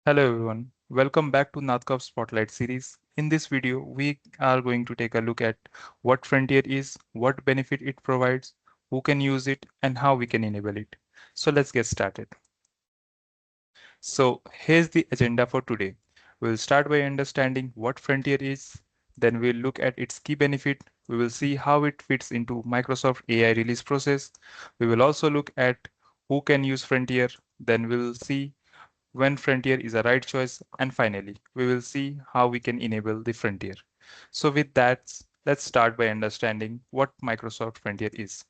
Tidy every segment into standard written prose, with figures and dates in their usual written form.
Hello everyone, welcome back to NathCorp Spotlight series. In this video, we are going to take a look at what Frontier is, what benefit it provides, who can use it, and how we can enable it. So let's get started. So here's the agenda for today. We'll start by understanding what Frontier is, then we'll look at its key benefit. We will see how it fits into Microsoft AI release process. We will also look at who can use Frontier, then we'll see when Frontier is a right choice, and finally, we will see how we can enable the Frontier. So with that, let's start by understanding what Microsoft Frontier is.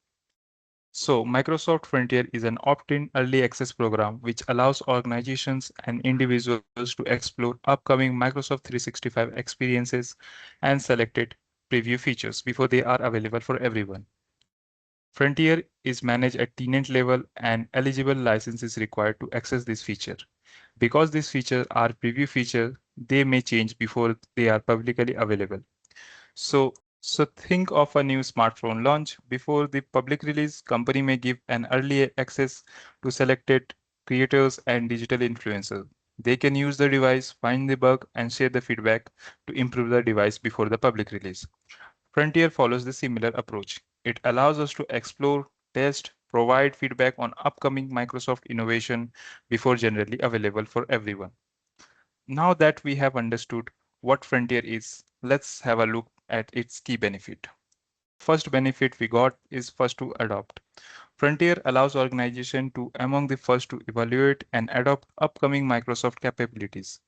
So Microsoft Frontier is an opt-in early access program which allows organizations and individuals to explore upcoming Microsoft 365 experiences and selected preview features before they are available for everyone. Frontier is managed at tenant level and eligible license is required to access this feature. Because these features are preview features, they may change before they are publicly available. So, so think of a new smartphone launch. Before the public release, company may give an early access to selected creators and digital influencers. They can use the device, find the bug, and share the feedback to improve the device before the public release. Frontier follows the similar approach. It allows us to explore, test, provide feedback on upcoming Microsoft innovation before generally available for everyone. Now that we have understood what Frontier is, let's have a look at its key benefit. First benefit we got is first to adopt. Frontier allows organizations to among the first to evaluate and adopt upcoming Microsoft capabilities.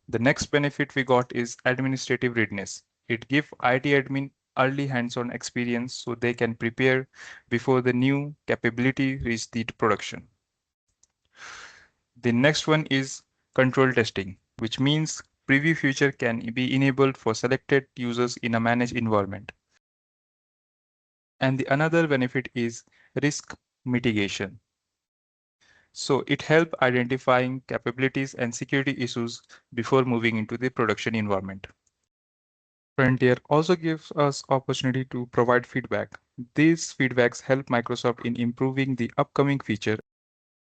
The next benefit we got is administrative readiness. It gives IT admin early hands-on experience so they can prepare before the new capability reach the production. The next one is control testing, which means preview feature can be enabled for selected users in a managed environment. And the another benefit is risk mitigation. So it helps identifying capabilities and security issues before moving into the production environment. Frontier also gives us opportunity to provide feedback. These feedbacks help Microsoft in improving the upcoming feature.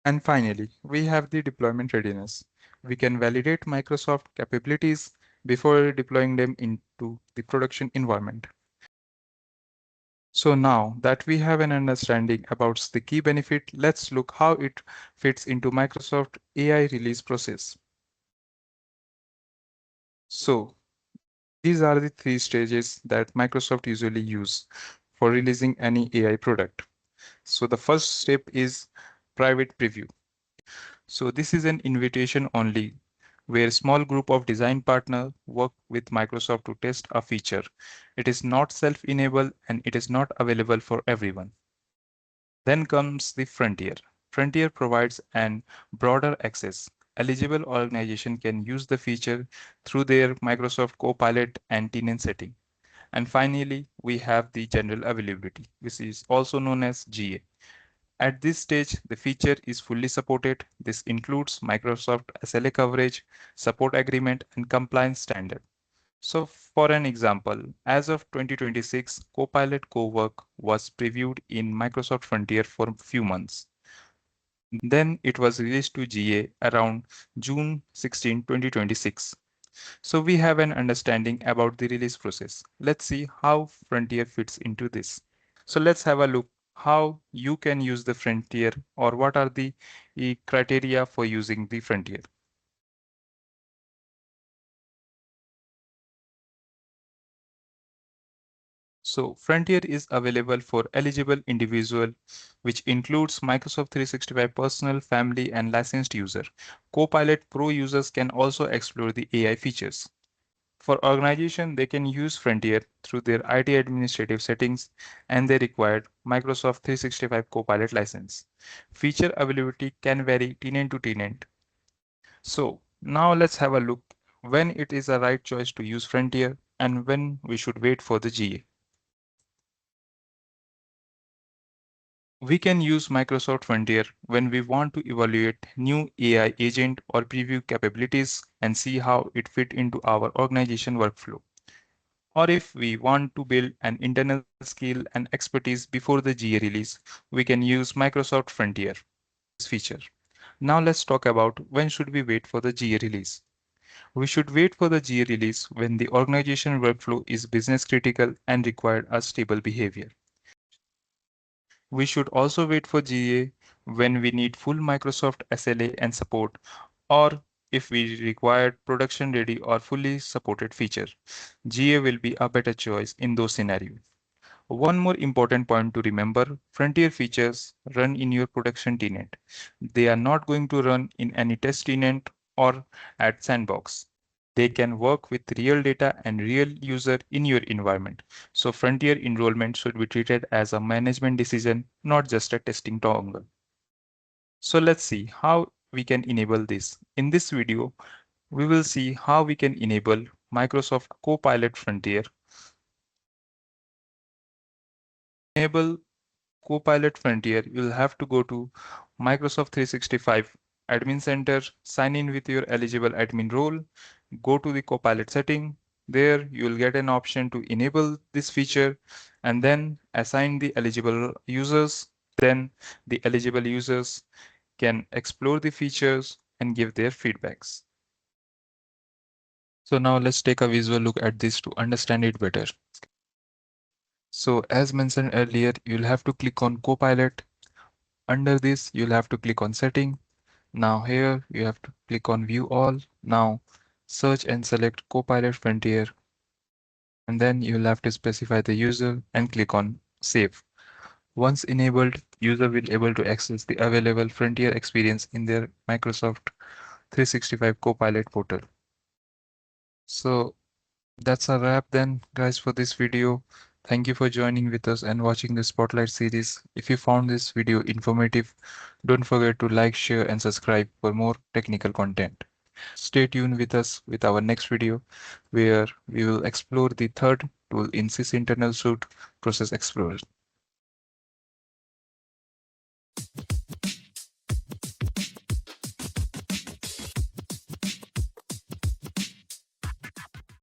And finally, we have the deployment readiness. We can validate Microsoft capabilities before deploying them into the production environment. So now that we have an understanding about the key benefit, let's look how it fits into Microsoft AI release process. So these are the three stages that Microsoft usually use for releasing any AI product. So the first step is private preview. So this is an invitation only where a small group of design partners work with Microsoft to test a feature. It is not self-enabled and it is not available for everyone. Then comes the Frontier. Frontier provides an broader access. Eligible organization can use the feature through their Microsoft Copilot and tenant setting. And finally, we have the general availability, which is also known as GA. At this stage, the feature is fully supported. This includes Microsoft SLA coverage, support agreement, and compliance standard. So for an example, as of 2026, Copilot Cowork was previewed in Microsoft Frontier for a few months. Then it was released to GA around June 16, 2026. So we have an understanding about the release process. Let's see how Frontier fits into this. So let's have a look how you can use the Frontier or what are the criteria for using the Frontier. So Frontier is available for eligible individual, which includes Microsoft 365 personal, family, and licensed user. Copilot Pro users can also explore the AI features. For organization, they can use Frontier through their IT administrative settings and their required Microsoft 365 Copilot license. Feature availability can vary tenant to tenant. So now let's have a look when it is a right choice to use Frontier and when we should wait for the GA. We can use Microsoft Frontier when we want to evaluate new AI agent or preview capabilities and see how it fit into our organization workflow. Or if we want to build an internal skill and expertise before the GA release, we can use Microsoft Frontier feature. Now let's talk about when should we wait for the GA release. We should wait for the GA release when the organization workflow is business critical and required a stable behavior. We should also wait for GA when we need full Microsoft SLA and support, or if we require production ready or fully supported feature. GA will be a better choice in those scenarios. One more important point to remember, frontier features run in your production tenant. They are not going to run in any test tenant or at sandbox. They can work with real data and real user in your environment. So frontier enrollment should be treated as a management decision, not just a testing toggle. So let's see how we can enable this. In this video, we will see how we can enable Microsoft Copilot Frontier. Enable Copilot Frontier, you'll have to go to Microsoft 365 Admin Center, sign in with your eligible admin role, go to the Copilot setting. There you'll get an option to enable this feature and then assign the eligible users. Then the eligible users can explore the features and give their feedbacks. So now let's take a visual look at this to understand it better. So as mentioned earlier, you'll have to click on Copilot. Under this, you'll have to click on setting. Now here you have to click on view all. Now search and select Copilot Frontier. And then you'll have to specify the user and click on save. Once enabled, user will able to access the available Frontier experience in their Microsoft 365 Copilot portal. So that's a wrap then, guys, for this video. Thank you for joining with us and watching the Spotlight series. If you found this video informative, don't forget to like, share, and subscribe for more technical content. Stay tuned with us with our next video, where we will explore the third tool in Sys Internal Suite, Process Explorer.